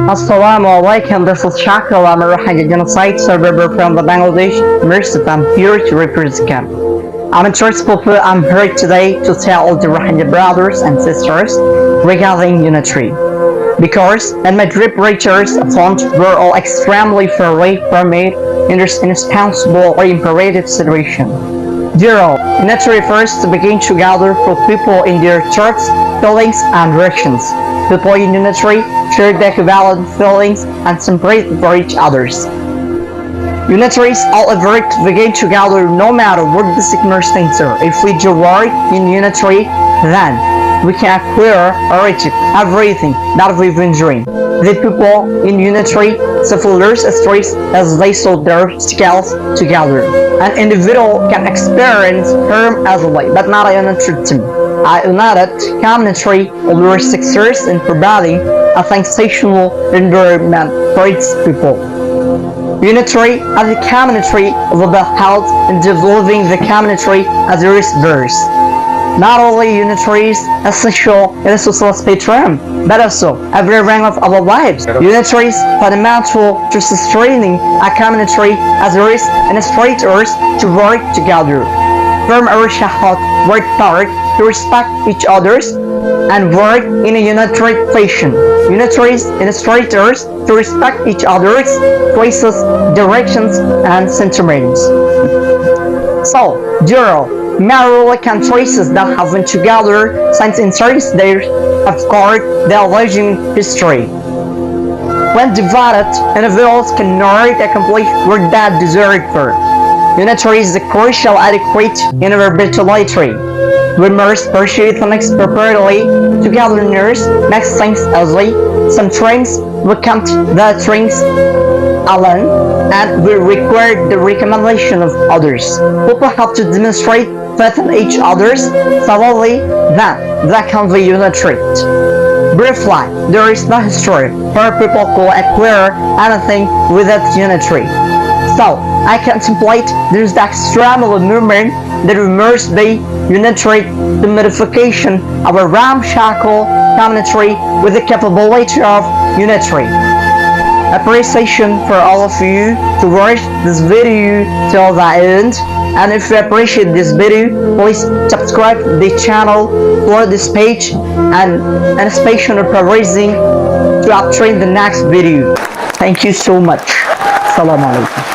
Assalamu alaikum, this is Shakil. I'm a Rohingya genocide survivor from the Bangladesh. Merciful, I'm here to represent. I'm a church people. I'm here today to tell all the Rohingya brothers and sisters regarding unity. Because in my drip preachers account, we're all extremely far away from it in this irresponsible or imperative situation. Dear all, unity refers to begin together for people in their thoughts, feelings, and directions. People in unity share their equivalent feelings and sympathy for each others. Unity is all effort to begin together no matter what the circumstances are. If we do work in unity, then we can acquire or achieve everything that we've been doing. The people in unity suffer less stress as they solve their skills together. An individual can experience harm as well, but not a united team. A united community always succeeds in providing a sensational environment for its people. Unity as a community will be helped in developing the community as a resource. Not only unity is essential in the social spectrum, but also every rank of our lives. Unity is fundamental to sustaining a community as it is in a straight earth to work together. From our childhood, work hard to respect each other's and work in a united fashion. Unity is in a straight earth to respect each other's choices, directions, and sentiments. So, dear all, many countries that have been together since centuries they have carved their legend history. When divided, individuals cannot accomplish what they deserve for. Unity is the crucial adequate universality. We must pursue things properly. Togetherness makes things easy. Sometimes we can't do things alone, and we require the recommendation of others. People have to demonstrate faith in each other thoroughly, then they can be united. Briefly, there is no history where people could acquire anything without unity. So, I contemplate this extreme movement that we must be united to modification of a ramshackle community with the capability of unity. Appreciation for all of you to watch this video till the end, and if you appreciate this video, please subscribe the channel, follow this page, and anticipation of progressing to obtain the next video. Thank you so much. Assalamu alaikum.